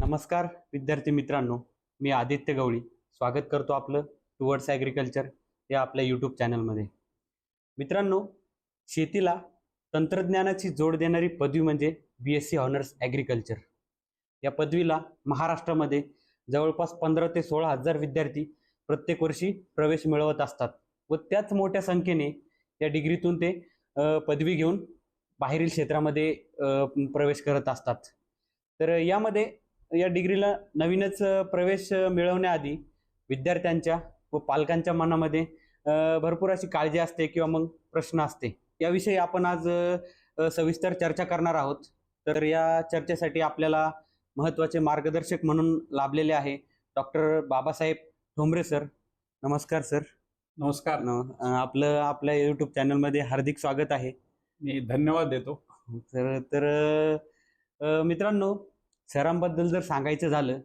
नमस्कार विद्यार्थी मित्रांनो, मी आदित्य गवळी स्वागत करतो आपलं टुवर्ड्स ॲग्रिकल्चर या आपल्या यूट्यूब चॅनलमध्ये. मित्रांनो, शेतीला तंत्रज्ञानाची जोड देणारी पदवी म्हणजे BSc ऑनर्स ॲग्रिकल्चर. या पदवीला महाराष्ट्रामध्ये जवळपास 15 ते 16 हजार विद्यार्थी प्रत्येक वर्षी प्रवेश मिळवत असतात व त्याच मोठ्या संख्येने या डिग्रीतून ते पदवी घेऊन बाहेरील क्षेत्रामध्ये प्रवेश करत असतात. तर यामध्ये या डिग्रीला नवीनच प्रवेश मिळवण्याआधी विद्यार्थ्यांच्या व पालकांच्या मनामध्ये भरपूर अशी काळजी असते किंवा मग प्रश्न असते. याविषयी आपण आज सविस्तर चर्चा करणार आहोत. तर या चर्चेसाठी आपल्याला महत्त्वाचे मार्गदर्शक म्हणून लाभलेले आहे डॉक्टर बाबासाहेब ठोंबरे सर. नमस्कार सर. नमस्कार. आपल्या यूट्यूब चॅनलमध्ये हार्दिक स्वागत आहे. मी धन्यवाद देतो. तर मित्रांनो, सरांबद्दल जर सांगायचं झालं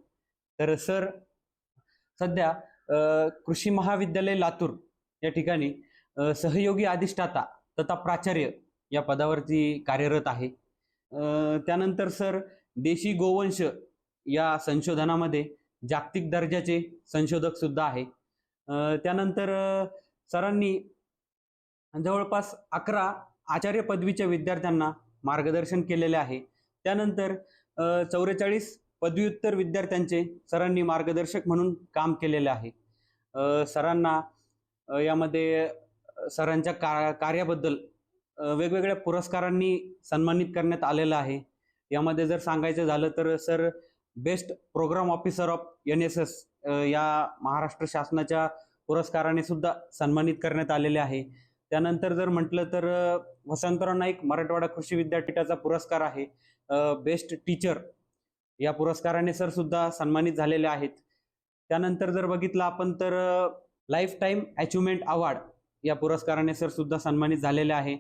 तर सर सध्या कृषी महाविद्यालय लातूर या ठिकाणी सहयोगी अधिष्ठाता तथा प्राचार्य या पदावरती कार्यरत आहे. त्यानंतर सर देशी गोवंश या संशोधनामध्ये जागतिक दर्जाचे संशोधक सुद्धा आहे. त्यानंतर सरांनी जवळपास 11 आचार्य पदवीच्या विद्यार्थ्यांना मार्गदर्शन केलेले आहे. त्यानंतर 44 पदव्युत्तर विद्यार्थ्यांचे सरांनी मार्गदर्शक म्हणून काम केलेले आहे. सरांना यामध्ये सरांच्या कार्याबद्दल वेगवेगळ्या पुरस्कारांनी सन्मानित करण्यात आलेलं आहे. यामध्ये जर सांगायचं झालं तर sir best programme officer of NSS या महाराष्ट्र शासनाच्या पुरस्काराने सुद्धा सन्मानित करण्यात आलेले आहे. त्यानंतर जर म्हटलं तर वसंतराव नाईक मराठवाडा कृषी विद्यापीठाचा पुरस्कार आहे बेस्ट टीचर या पुरस्काराने सर सुद्धा सन्मानित झालेले आहेत. त्यानंतर जर बघितलं आपण तर लाईफ टाईम अचिव्हमेंट अवॉर्ड या पुरस्काराने सर सुद्धा सन्मानित झालेले आहे.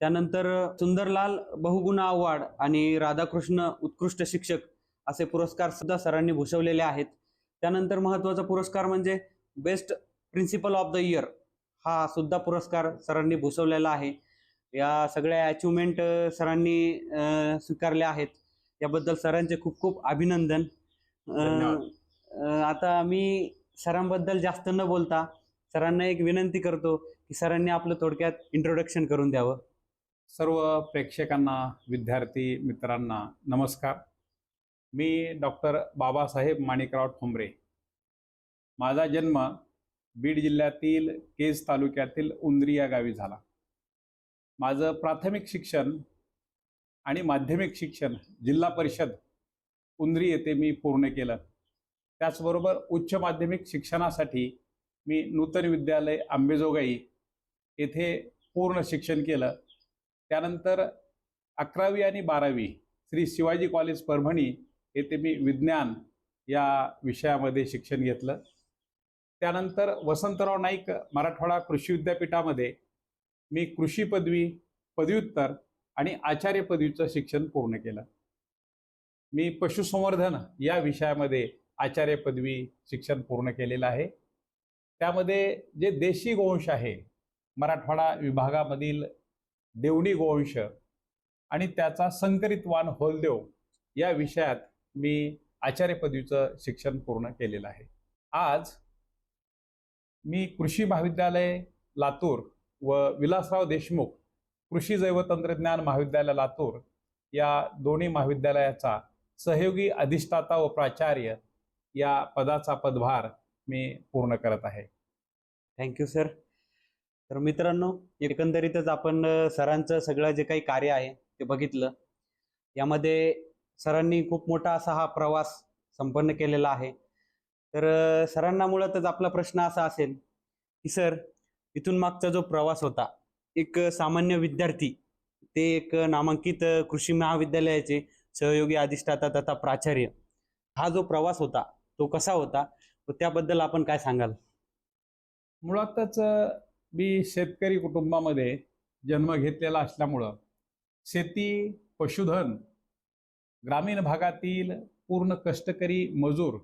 त्यानंतर सुंदरलाल बहुगुणा अवॉर्ड आणि राधाकृष्ण उत्कृष्ट शिक्षक असे पुरस्कार सुद्धा सरांनी भूषवलेले आहेत. त्यानंतर महत्त्वाचा पुरस्कार म्हणजे best principal of the year हा सुद्धा पुरस्कार सरांनी भूषवलेला आहे. या सगळ्या अचिव्हमेंट सरांनी स्वीकारल्या आहेत. याबद्दल सरांचे खूप खूप अभिनंदन. आता मी सरांबद्दल जास्त न बोलता सरांना एक विनंती करतो की सरांनी आपलं थोडक्यात इंट्रोडक्शन करून द्यावं. सर्व प्रेक्षकांना, विद्यार्थी मित्रांना नमस्कार. मी डॉक्टर बाबासाहेब माणिकराव ठोंबरे. माझा जन्म बीड जिल्ह्यातील केज तालुक्यातील उंद्री या गावी झाला. माझं प्राथमिक शिक्षण आणि माध्यमिक शिक्षण जिल्हा परिषद उंद्री येथे मी पूर्ण केलं. त्याचबरोबर उच्च माध्यमिक शिक्षणासाठी मी नूतन विद्यालय अंबेजोगाई येथे पूर्ण शिक्षण केलं. त्यानंतर 11वी आणि 12वी श्री शिवाजी कॉलेज परभणी येथे मी विज्ञान या विषयामध्ये शिक्षण घेतलं. त्यानंतर वसंतराव नाईक मराठवाडा कृषी विद्यापीठामध्ये मी कृषी पदवी, पदव्युत्तर आणि आचार्य पदवीचं शिक्षण पूर्ण केलं. मी पशुसंवर्धन या विषयामध्ये आचार्य पदवी शिक्षण पूर्ण केलेलं आहे. त्यामध्ये जे देशी गोवंश आहे, मराठवाडा विभागामधील देवणी गोवंश आणि त्याचा संकरित वाण होलदेव या विषयात मी आचार्य पदवीचं शिक्षण पूर्ण केलेलं आहे. आज मी कृषी महाविद्यालय लातूर व विलासराव देशमुख कृषी जैवतंत्रज्ञान महाविद्यालय लातूर या दोन्ही महाविद्यालयाचा सहयोगी अधिष्ठाता व प्राचार्य या पदाचा पदभार मी पूर्ण करत आहे. Thank you sir. तर मित्रांनो, एकंदरीतच आपण सरांचं सगळं जे काही कार्य आहे ते बघितलं. यामध्ये सरांनी खूप मोठा असा हा प्रवास संपन्न केलेला आहे. तर सरांना मुळातच आपला प्रश्न असा असेल की सर, इथून मागचा जो प्रवास होता, एक सामान्य विद्यार्थी ते एक नामांकित कृषी महाविद्यालयाचे सहयोगी अधिष्ठाता तथा प्राचार्य, हा जो प्रवास होता तो कसा होता व त्याबद्दल आपण काय सांगाल? मुळातच मी शेतकरी कुटुंबामध्ये जन्म घेतलेला असल्यामुळं शेती, पशुधन, ग्रामीण भागातील पूर्ण कष्टकरी मजूर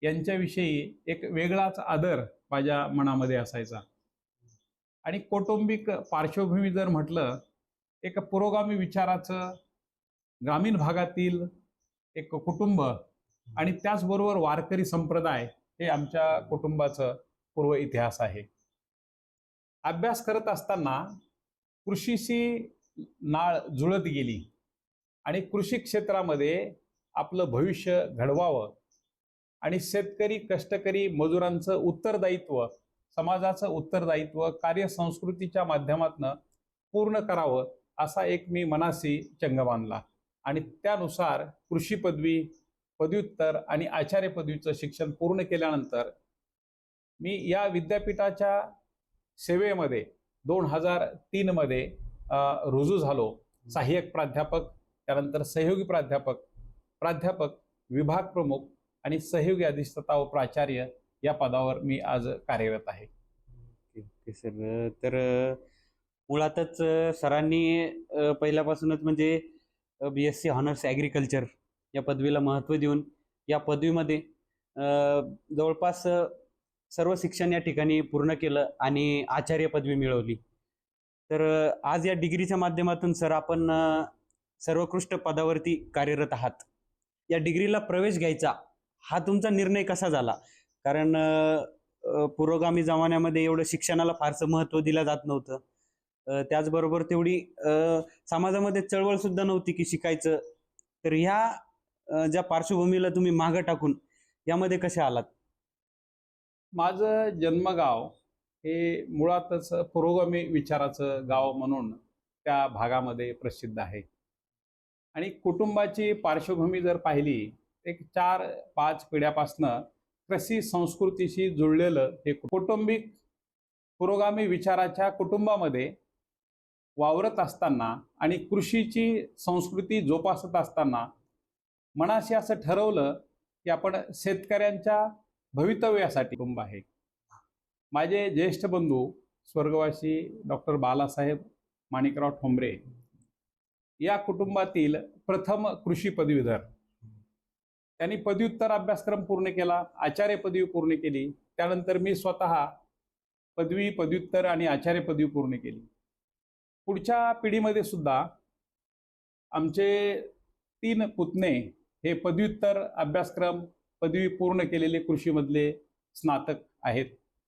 यांच्याविषयी एक वेगळाच आदर माझ्या मनामध्ये असायचा. आणि कौटुंबिक पार्श्वभूमी जर म्हटलं, एक पुरोगामी विचाराचं ग्रामीण भागातील एक कुटुंब आणि त्याचबरोबर वारकरी संप्रदाय हे आमच्या कुटुंबाचं पूर्व इतिहास आहे. अभ्यास करत असताना कृषीशी नाळ जुळत गेली आणि कृषी क्षेत्रामध्ये आपलं भविष्य घडवावं आणि शेतकरी, कष्टकरी, मजुरांचं उत्तरदायित्व, समाजाचं उत्तरदायित्व कार्यसंस्कृतीच्या माध्यमातून पूर्ण करावं असा एक मी मनाशी चंग बांधला आणि त्यानुसार कृषी पदवी, पदव्युत्तर आणि आचार्य पदवीचं शिक्षण पूर्ण केल्यानंतर मी या विद्यापीठाच्या सेवेमध्ये 2003 मध्ये रुजू झालो. सहाय्यक प्राध्यापक, त्यानंतर सहयोगी प्राध्यापक, प्राध्यापक, विभाग प्रमुख आणि सहयोगी अधिष्ठाता व प्राचार्य या पदावर मी आज कार्यरत आहे. Okay sir. तर मुळातच सरांनी पहिल्यापासूनच म्हणजे BSc ऑनर्स ॲग्रिकल्चर या पदवीला महत्त्व देऊन या पदवीमध्ये जवळपास सर्व शिक्षण या ठिकाणी पूर्ण केलं आणि आचार्य पदवी मिळवली. तर आज या डिग्रीच्या माध्यमातून सर आपण सर्वोत्कृष्ट पदावरती कार्यरत आहात. या डिग्रीला प्रवेश घ्यायचा हा तुमचा निर्णय कसा झाला? कारण पुरोगामी जमान्यामध्ये एवढं शिक्षणाला फारसं महत्त्व दिलं जात नव्हतं. त्याचबरोबर तेवढी समाजामध्ये चळवळ सुद्धा नव्हती की शिकायचं. तर ह्या ज्या पार्श्वभूमीला तुम्ही मागं टाकून यामध्ये कसे आलात? माझं जन्मगाव हे मुळातच पुरोगामी विचाराचं गाव म्हणून त्या भागामध्ये प्रसिद्ध आहे आणि कुटुंबाची पार्श्वभूमी जर पाहिली, एक 4-5 पिढ्यापासनं कृषी संस्कृतीशी जुळलेलं हे कौटुंबिक पुरोगामी विचाराच्या कुटुंबामध्ये वावरत असताना आणि कृषीची संस्कृती जोपासत असताना मनाशी असं ठरवलं की आपण शेतकऱ्यांच्या भवितव्यासाठी कुटुंब आहे. माझे ज्येष्ठ बंधू स्वर्गवासी डॉक्टर बालासाहेब माणिकराव ठोंबरे या कुटुंबातील प्रथम कृषी पदवीधर. त्यांनी पदव्युत्तर अभ्यासक्रम पूर्ण केला, आचार्य पदवी पूर्ण केली. त्यानंतर मी स्वतः पदवी, पदव्युत्तर आणि आचार्य पदवी पूर्ण केली. पुढच्या पिढीमध्ये सुद्धा आमचे 3 पुतणे हे पदव्युत्तर अभ्यासक्रम पदवी पूर्ण केलेले कृषीमधले स्नातक आहेत.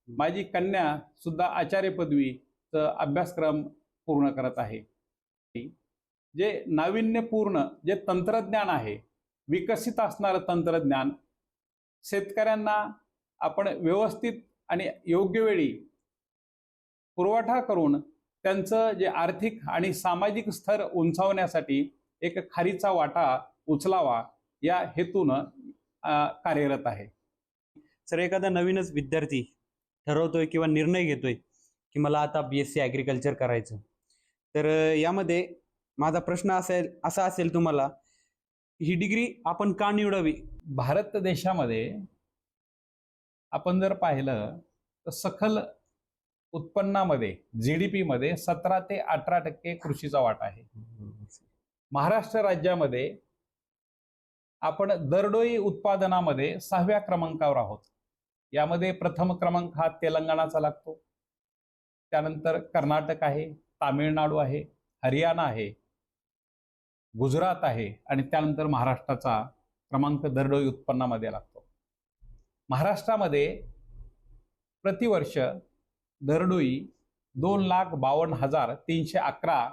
माझी कन्या सुद्धा आचार्य पदवीचा अभ्यासक्रम पूर्ण करत आहे. जे नाविन्यपूर्ण जे तंत्रज्ञान आहे, विकसित असणारं तंत्रज्ञान शेतकऱ्यांना आपण व्यवस्थित आणि योग्य वेळी पुरवठा करून त्यांचं जे आर्थिक आणि सामाजिक स्तर उंचावण्यासाठी एक खारीचा वाटा उचलावा या हेतूनं कार्यरत आहे. सर, एखादा नवीनच विद्यार्थी ठरवतोय किंवा निर्णय घेतोय की मला आता BSc ॲग्रिकल्चर करायचं, तर यामध्ये माझा प्रश्न असा असेल तुम्हाला, ही डिग्री आपण का निवडावी? भारत देशामध्ये आपण जर पाहिलं तर सखल उत्पन्नामध्ये GDP मध्ये 17 ते 18% कृषीचा वाटा आहे. महाराष्ट्र राज्यामध्ये आपण दरडोई उत्पादनामध्ये 6व्या क्रमांकावर आहोत. यामध्ये प्रथम क्रमांक हा तेलंगणाचा लागतो, त्यानंतर कर्नाटक आहे, तामिळनाडू आहे, हरियाणा आहे, गुजरात आहे आणि त्यानंतर महाराष्ट्राचा क्रमांक दरडोई उत्पन्नामध्ये लागतो. महाराष्ट्रामध्ये प्रतिवर्ष दरडोई 2,52,311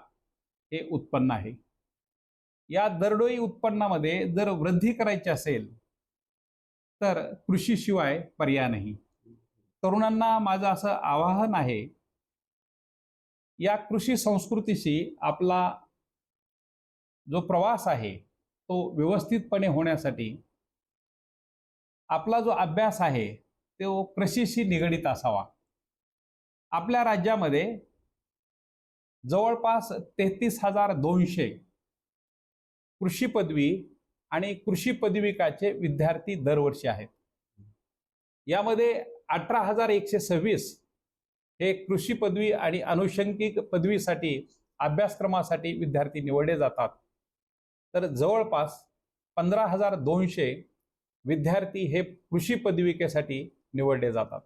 हे उत्पन्न आहे. या दरडोई उत्पन्नामध्ये जर वृद्धी करायची असेल तर कृषीशिवाय पर्याय नाही. तरुणांना माझं असं आवाहन आहे, या कृषी संस्कृतीशी आपला जो प्रवास आहे तो व्यवस्थितपणे होण्यासाठी आपला जो अभ्यास आहे तो कृषीशी निगडित असावा. आपल्या राज्यामध्ये जवळपास 33,200 कृषी पदवी आणि कृषी पदविकाचे विद्यार्थी दरवर्षी आहेत. यामध्ये 18,126 हे कृषी पदवी आणि अनुषंगिक पदवीसाठी अभ्यासक्रमासाठी विद्यार्थी निवडले जातात, तर जवळपास 15,200 विद्यार्थी हे कृषी पदविकेसाठी निवडले जातात.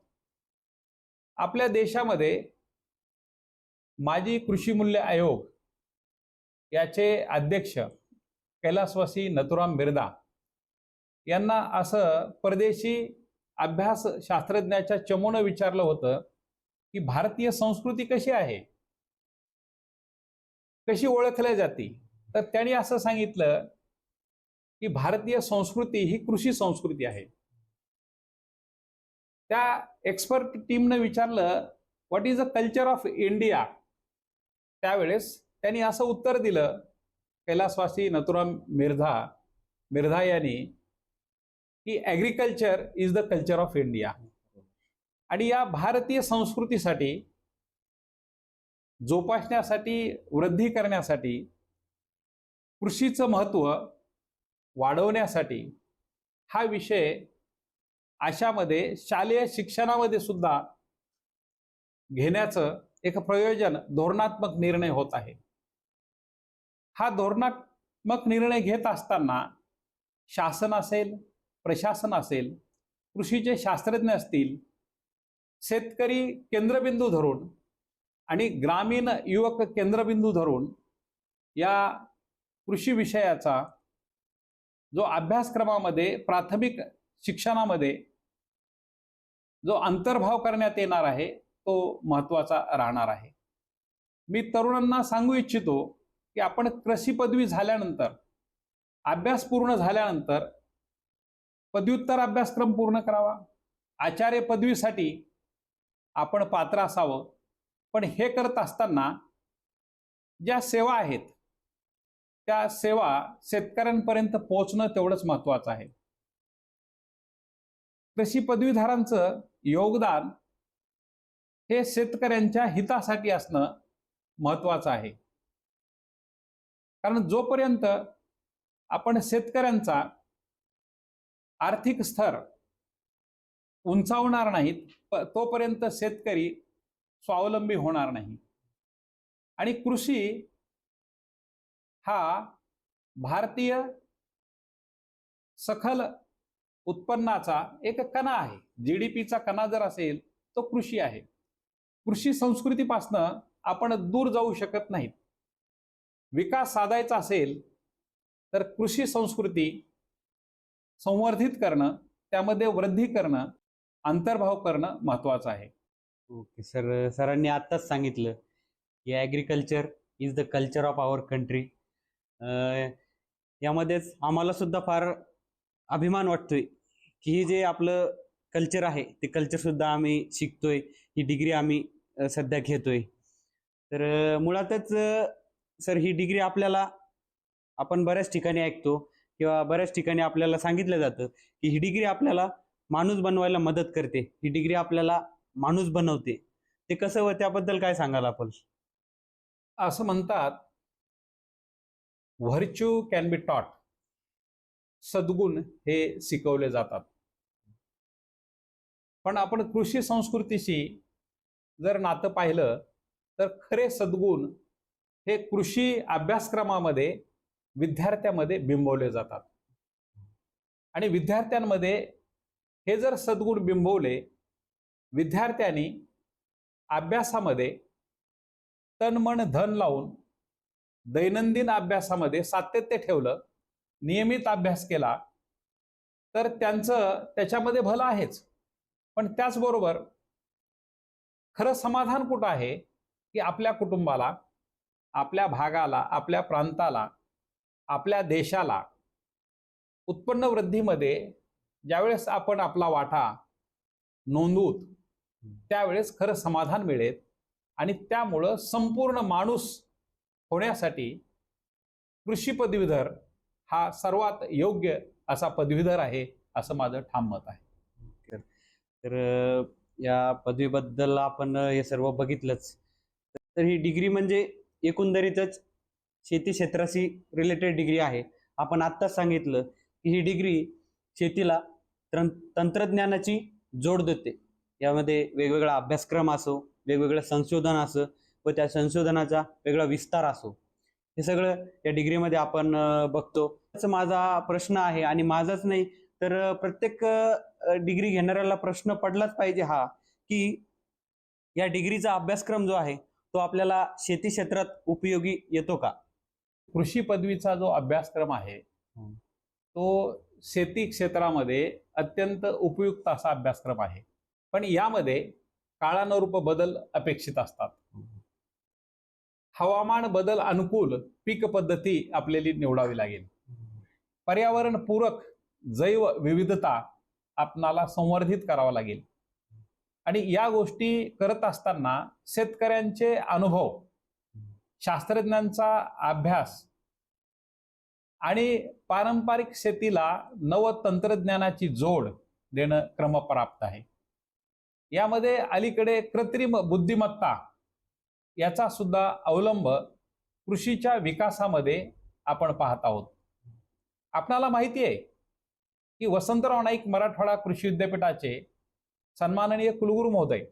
आपल्या देशामध्ये माजी कृषी मूल्य आयोग याचे अध्यक्ष कैलासवासी नथुराम बिरदा यांना असं परदेशी अभ्यास शास्त्रज्ञाच्या चमूनं विचारलं होतं की भारतीय संस्कृती कशी आहे, कशी ओळखल्या जाते. तर त्यांनी असं सांगितलं की भारतीय संस्कृती ही कृषी संस्कृती आहे. त्या एक्सपर्ट टीमनं विचारलं what is the culture of India. त्यावेळेस त्यांनी असं उत्तर दिलं, कैलासवासी नथुराम मिर्झा यांनी, की agriculture is the culture of India. आणि या भारतीय संस्कृतीसाठी जोपासण्यासाठी, वृद्धी करण्यासाठी, कृषीचं महत्त्व वाढवण्यासाठी हा विषय अशामध्ये शालेय शिक्षणामध्ये सुद्धा घेण्याचं एक प्रयोजन, धोरणात्मक निर्णय होत आहे. हा धोरणात्मक निर्णय घेत असताना शासन असेल, प्रशासन असेल, कृषीचे शास्त्रज्ञ असतील, शेतकरी केंद्रबिंदू धरून आणि ग्रामीण युवक केंद्रबिंदू धरून या कृषी विषयाचा जो अभ्यासक्रमामध्ये, प्राथमिक शिक्षणामध्ये जो अंतर्भाव करण्यात येणार आहे तो महत्त्वाचा राहणार आहे. मी तरुणांना सांगू इच्छितो की आपण कृषी पदवी झाल्यानंतर, अभ्यास पूर्ण झाल्यानंतर पदव्युत्तर अभ्यासक्रम पूर्ण करावा. आचार्य पदवीसाठी आपण पात्र असावं. पण हे करत असताना ज्या सेवा आहेत त्या सेवा शेतकऱ्यांपर्यंत पोहोचणं तेवढंच महत्त्वाचं आहे. कृषी पदवीधरांचं योगदान हे शेतकऱ्यांच्या हितासाठी असणं महत्त्वाचं आहे. कारण जोपर्यंत आपण शेतकऱ्यांचा आर्थिक स्तर उंचावणार नाहीत तोपर्यंत शेतकरी स्वावलंबी होणार नाही. आणि कृषी हा भारतीय सखल उत्पन्नाचा एक कणा आहे. GDPचा कणा जर असेल तो कृषी आहे. कृषी संस्कृतीपासनं आपण दूर जाऊ शकत नाहीत. विकास साधायचा असेल तर कृषी संस्कृती संवर्धित करणं, त्यामध्ये वृद्धी करणं, अंतर्भाव करणं महत्त्वाचं आहे. ओके सर, सरांनी आत्ताच सांगितलं की agriculture is the culture of our country. यामध्येच आम्हाला सुद्धा फार अभिमान वाटतोय की हे जे आपलं कल्चर आहे ते कल्चरसुद्धा आम्ही शिकतोय, ही डिग्री आम्ही सध्या घेतोय. तर मुळातच सर ही डिग्री आपल्याला, आपण बऱ्याच ठिकाणी ऐकतो किंवा बऱ्याच ठिकाणी आपल्याला सांगितलं जातं की ही डिग्री आपल्याला माणूस बनवायला मदत करते, ही डिग्री आपल्याला माणूस बनवते. ते कसं व त्याबद्दल काय सांगाल आपण? असं म्हणतात, व्हर्च्यू कॅन बी टॉट. सद्गुण हे शिकवले जातात. पण आपण कृषी संस्कृतीशी जर नातं पाहिलं तर खरे सद्गुण हे कृषी अभ्यासक्रमामध्ये विद्यार्थ्यामध्ये बिंबवले जातात. आणि विद्यार्थ्यांमध्ये हे जर सद्गुण बिंबवले, विद्यार्थ्यांनी अभ्यासामध्ये तन मन धन लावून दैनंदिन अभ्यासामध्ये सातत्य ठेवलं, नियमित अभ्यास केला तर त्यांचं त्याच्यामध्ये भलं आहेच. पण त्याचबरोबर खरं समाधान कुठं आहे की आपल्या कुटुंबाला, आपल्या भागाला, आपल्या प्रांताला, आपल्या देशाला उत्पन्न वृद्धीमध्ये ज्यावेळेस आपण आपला वाटा नोंदवूत त्यावेळेस खरं समाधान मिळेल. आणि त्यामुळं संपूर्ण माणूस होण्यासाठी कृषी पदवीधर हा सर्वात योग्य असा पदवीधर आहे, असं माझं ठाम मत आहे. तर या पदवीबद्दल आपण हे सर्व बघितलंच. तर ही डिग्री म्हणजे एकंदरीतच शेती क्षेत्राशी रिलेटेड डिग्री आहे. आपण आत्ताच सांगितलं की ही डिग्री शेतीला तंत्रज्ञानाची जोड देते. यामध्ये वेगवेगळा अभ्यासक्रम असो, वेगवेगळं संशोधन असो व त्या संशोधनाचा वेगळा विस्तार असो, हे सगळं या डिग्रीमध्ये आपण बघतो. माझा प्रश्न आहे, आणि माझाच नाही तर प्रत्येक डिग्री घेणाऱ्याला प्रश्न पडलाच पाहिजे हा, की या डिग्रीचा अभ्यासक्रम जो आहे तो आपल्याला शेती क्षेत्रात उपयोगी येतो का? कृषी पदवीचा जो अभ्यासक्रम आहे तो शेती क्षेत्रामध्ये अत्यंत उपयुक्त असा अभ्यासक्रम आहे, पण यामध्ये काळानुरूप बदल अपेक्षित असतात. हवामान बदल अनुकूल पीक पद्धती आपल्याला निवडावी लागेल. पर्यावरण पूरक जैव विविधता आपणाला संवर्धित करावा लागेल. आणि या गोष्टी करत असताना शेतकऱ्यांचे अनुभव, शास्त्रज्ञांचा अभ्यास आणि पारंपरिक शेतीला नव तंत्रज्ञानाची जोड देणं क्रमप्राप्त आहे. यामध्ये अलीकडे कृत्रिम बुद्धिमत्ता याचा सुद्धा अवलंब कृषीच्या विकासामध्ये आपण पाहत आहोत. आपणाला माहिती आहे की वसंतराव नाईक मराठवाडा कृषी विद्यापीठाचे सन्माननीय कुलगुरू महोदय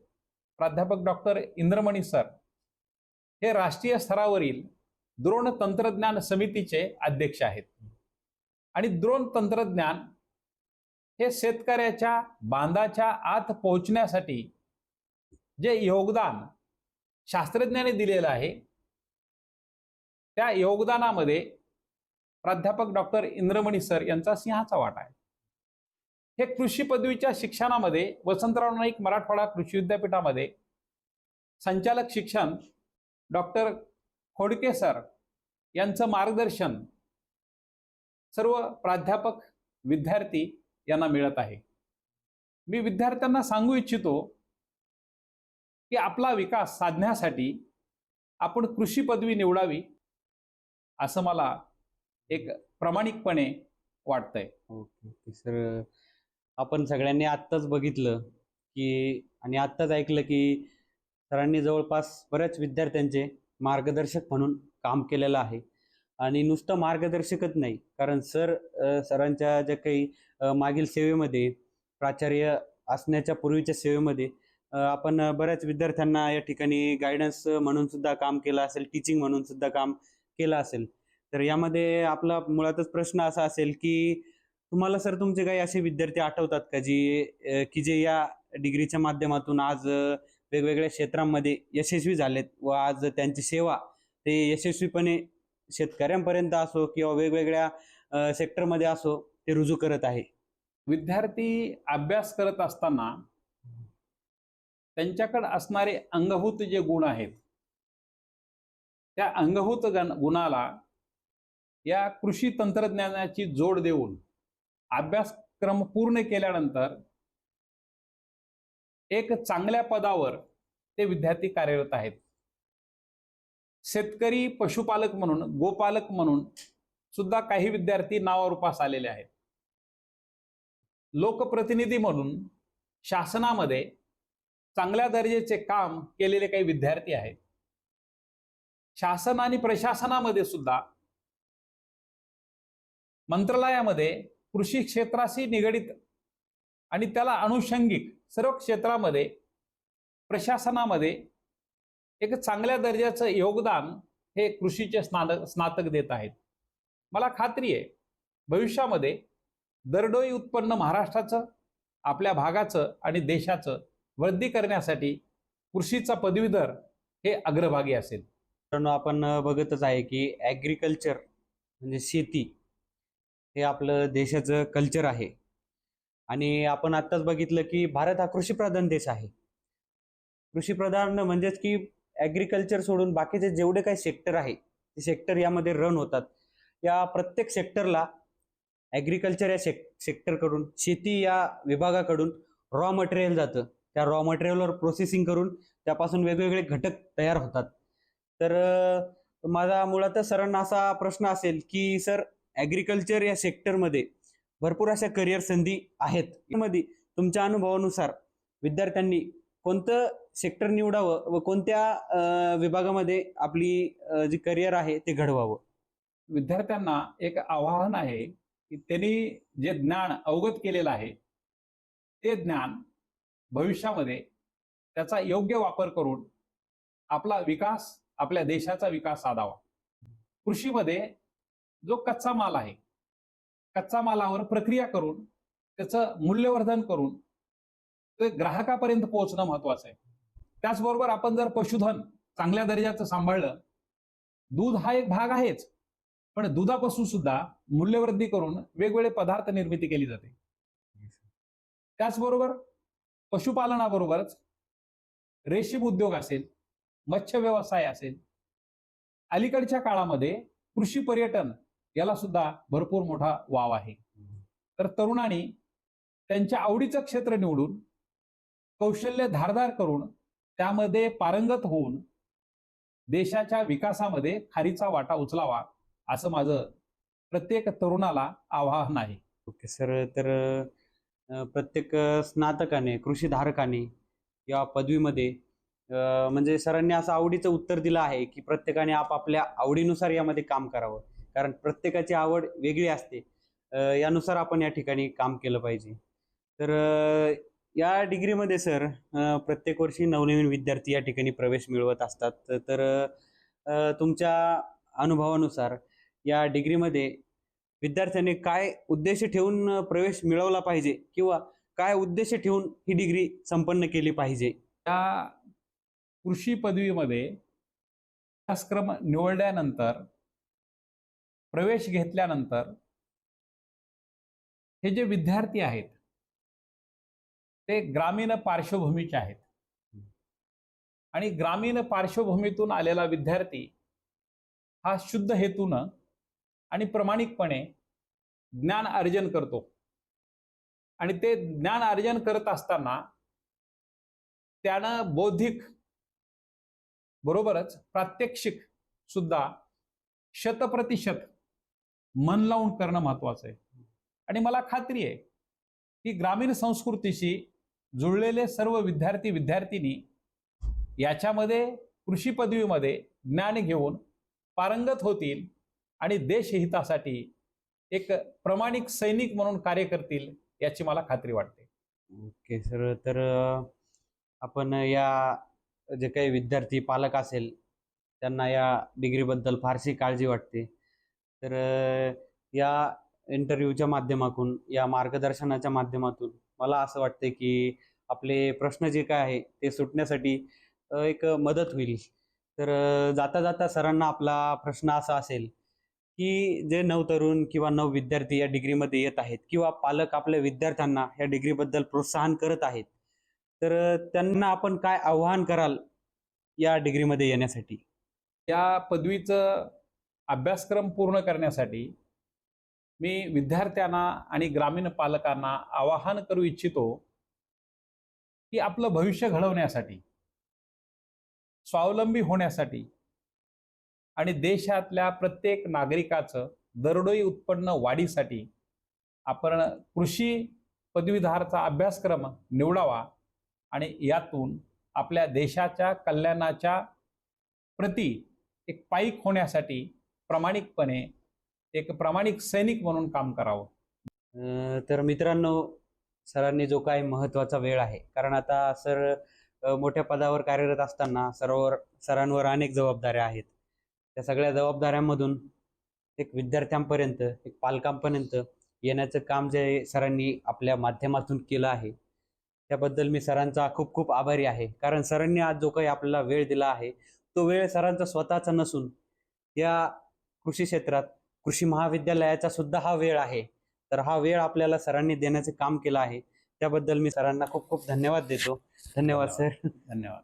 प्राध्यापक डॉक्टर इंद्रमणी सर हे राष्ट्रीय स्तरावरील द्रोण तंत्रज्ञान समितीचे अध्यक्ष आहेत. आणि द्रोण तंत्रज्ञान हे शेतकऱ्याच्या बांधाच्या आत पोहोचण्यासाठी जे योगदान शास्त्रज्ञांनी दिलेलं आहे, त्या योगदानामध्ये प्राध्यापक डॉक्टर इंद्रमणी सर यांचा सिंहाचा वाटा आहे. हे कृषी पदवीच्या शिक्षणामध्ये वसंतराव नाईक मराठवाडा कृषी विद्यापीठामध्ये संचालक शिक्षण डॉक्टर खोडके सर यांचं मार्गदर्शन सर्व प्राध्यापक विद्यार्थी यांना मिळत आहे. मी विद्यार्थ्यांना सांगू इच्छितो की आपला विकास साधण्यासाठी आपण कृषी पदवी निवडावी, असं मला एक प्रामाणिकपणे वाटतंय. ओके सर, आपण सगळ्यांनी आत्ताच बघितलं की आणि आत्ताच ऐकलं की सरांनी जवळपास बऱ्याच विद्यार्थ्यांचे मार्गदर्शक म्हणून काम केलेलं आहे. आणि नुसतं मार्गदर्शकच नाही, कारण सरांच्या ज्या काही मागील सेवेमध्ये, प्राचार्य असण्याच्या पूर्वीच्या सेवेमध्ये आपण बऱ्याच विद्यार्थ्यांना या ठिकाणी गायडन्स म्हणून सुद्धा काम केलं असेल, टीचिंग म्हणून सुद्धा काम केलं असेल. तर यामध्ये आपला मुळातच प्रश्न असा असेल की तुम्हाला सर तुमचे काही असे विद्यार्थी आठवतात का जे या डिग्रीच्या माध्यमातून आज वेगवेगळ्या क्षेत्रांमध्ये यशस्वी झालेत व आज त्यांची सेवा ते यशस्वीपणे शेतकऱ्यांपर्यंत असो किंवा वेगवेगळ्या सेक्टरमध्ये असो ते रुजू करत आहे? विद्यार्थी अभ्यास करत असताना त्यांच्याकडे असणारे अंगभूत जे गुण आहेत, त्या अंगभूत गुणाला या कृषी तंत्रज्ञानाची जोड देऊन अभ्यासक्रम पूर्ण केल्यानंतर एक चांगल्या पदावर ते विद्यार्थी कार्यरत आहेत. शेतकरी पशुपालक म्हणून, गोपालक म्हणून सुद्धा काही विद्यार्थी नावारूपास आलेले आहेत. लोकप्रतिनिधी म्हणून शासनामध्ये चांगल्या दर्जाचे काम केलेले काही विद्यार्थी आहेत. शासन आणि प्रशासनामध्ये सुद्धा मंत्रालयामध्ये कृषी क्षेत्राशी निगडित आणि त्याला अनुषंगिक सर्व क्षेत्रामध्ये प्रशासनामध्ये एक चांगल्या दर्जाचं योगदान हे कृषीचे स्नातक देत आहेत. मला खात्री आहे भविष्यामध्ये दरडोई उत्पन्न महाराष्ट्राचं, आपल्या भागाचं आणि देशाचं वृद्धी करण्यासाठी कृषीचा पदवीधर हे अग्रभागी असेल. मित्रांनो, आपण बघतच आहे की ॲग्रिकल्चर म्हणजे शेती हे आपलं देशाचं कल्चर आहे. आणि आपण आत्ताच बघितलं की भारत हा कृषीप्रधान देश आहे. कृषीप्रधान म्हणजेच की ॲग्रिकल्चर सोडून बाकीचे जेवढे काही सेक्टर आहे ते सेक्टर यामध्ये रन होतात. या प्रत्येक सेक्टरला ॲग्रिकल्चर या सेक्टरकडून, शेती या विभागाकडून रॉ मटेरियल जातं. त्या रॉ मटेरियलवर प्रोसेसिंग करून त्यापासून वेगवेगळे घटक तयार होतात. तर माझा मुळातच सरांना असा प्रश्न असेल की सर, ॲग्रिकल्चर या सेक्टरमध्ये भरपूर अशा करिअर संधी आहेत. यामध्ये तुमच्या अनुभवानुसार विद्यार्थ्यांनी कोणतं सेक्टर निवडावं व कोणत्या विभागामध्ये आपली जी करिअर आहे ते घडवावं? विद्यार्थ्यांना एक आवाहन आहे की त्यांनी जे ज्ञान अवगत केलेलं आहे ते ज्ञान भविष्यामध्ये त्याचा योग्य वापर करून आपला विकास, आपल्या देशाचा विकास साधावा. कृषीमध्ये जो कच्चा माल आहे, कच्च्या मालावर प्रक्रिया करून त्याचं मूल्यवर्धन करून ते ग्राहकापर्यंत पोहोचणं महत्वाचं आहे. त्याचबरोबर आपण जर पशुधन चांगल्या दर्जाचं सांभाळलं, दूध हा एक भाग आहेच, पण दुधापासून सुद्धा मूल्यवृद्धी करून वेगवेगळे पदार्थ निर्मिती केली जाते. त्याचबरोबर पशुपालनाबरोबरच रेशीम उद्योग असेल, मत्स्य व्यवसाय असेल, अलीकडच्या काळामध्ये कृषी पर्यटन याला सुद्धा भरपूर मोठा वाव आहे. तर तरुणांनी त्यांच्या आवडीचं क्षेत्र निवडून कौशल्य धारदार करून त्यामध्ये पारंगत होऊन देशाच्या विकासामध्ये खारीचा वाटा उचलावा असं माझं प्रत्येक तरुणाला आवाहन आहे. Okay sir. तर प्रत्येक स्नातकाने, कृषीधारकाने या पदवीमध्ये म्हणजे सरांनी असं आवडीचं उत्तर दिलं आहे की प्रत्येकाने आपापल्या आवडीनुसार यामध्ये काम करावं, कारण प्रत्येकाची आवड वेगळी असते. यानुसार आपण या ठिकाणी काम केलं पाहिजे. तर या डिग्रीमध्ये सर प्रत्येक वर्षी नवनवीन विद्यार्थी या ठिकाणी प्रवेश मिळवत असतात. तर तुमच्या अनुभवानुसार या डिग्रीमध्ये विद्यार्थ्यांनी काय उद्देश ठेवून प्रवेश मिळवला पाहिजे किंवा काय उद्देश ठेवून ही डिग्री संपन्न केली पाहिजे? त्या कृषी पदवीमध्ये अभ्यासक्रम निवडल्यानंतर, प्रवेश घेतल्यानंतर हे जे विद्यार्थी आहेत ते ग्रामीण पार्श्वभूमीचे आहेत आणि ग्रामीण पार्श्वभूमीतून आलेला विद्यार्थी हा शुद्ध हेतूनं आणि प्रामाणिकपणे ज्ञान अर्जन करतो आणि ते ज्ञान अर्जन करत असताना त्यानं बौद्धिक बरोबरच प्रात्यक्षिक सुद्धा 100% मन लावून करणं महत्वाचं आहे. आणि मला खात्री आहे की ग्रामीण संस्कृतीशी जुळलेले सर्व विद्यार्थी विद्यार्थिनी याच्यामध्ये कृषी पदवीमध्ये ज्ञान घेऊन पारंगत होतील आणि देशहितासाठी एक प्रामाणिक सैनिक म्हणून कार्य करतील याची मला खात्री वाटते. Okay sir. तर आपण या जे काही विद्यार्थी पालक असेल त्यांना या डिग्रीबद्दल फारशी काळजी वाटते. तर या इंटरव्ह्यूच्या माध्यमातून, या मार्गदर्शनाच्या माध्यमातून मला असं वाटतं की आपले प्रश्न जे काय आहे ते सुटण्यासाठी एक मदत होईल. तर जाता जाता सरांना आपला प्रश्न असा असेल की जे नवतरुण किंवा नव विद्यार्थी या डिग्रीमध्ये येत आहेत किंवा पालक आपल्या विद्यार्थ्यांना या डिग्रीबद्दल प्रोत्साहन करत आहेत, तर त्यांना आपण काय आव्हान कराल या डिग्रीमध्ये येण्यासाठी? या पदवीचं अभ्यासक्रम पूर्ण करण्यासाठी मी विद्यार्थ्यांना आणि ग्रामीण पालकांना आवाहन करू इच्छितो की आपलं भविष्य घडवण्यासाठी, स्वावलंबी होण्यासाठी आणि देशातल्या प्रत्येक नागरिकाचं दरडोई उत्पन्न वाढीसाठी आपण कृषी पदवीधरचा अभ्यासक्रम निवडावा आणि यातून आपल्या देशाच्या कल्याणाच्या प्रती एक पाईक होण्यासाठी प्रामाणिकपणे एक प्रामाणिक सैनिक म्हणून काम करावं. तर मित्रांनो, सरांनी जो काही महत्त्वाचा वेळ आहे, कारण आता सर मोठ्या पदावर कार्यरत असताना सरांवर अनेक जबाबदाऱ्या आहेत. त्या सगळ्या जबाबदाऱ्यांमधून एक विद्यार्थ्यांपर्यंत, एक पालकांपर्यंत येण्याचं काम जे सरांनी आपल्या माध्यमातून केलं आहे त्याबद्दल मी सरांचा खूप खूप आभारी आहे. कारण सरांनी आज जो काही आपल्याला वेळ दिला आहे तो वेळ सरांचा स्वतःचा नसून या कृषी क्षेत्रात कृषी महाविद्यालयाचा सुद्धा हा वेळ आहे. तर हा वेळ आपल्याला सरांनी देण्याचे काम केलं आहे, त्याबद्दल मी सरांना खूप खूप धन्यवाद देतो. धन्यवाद सर. धन्यवाद.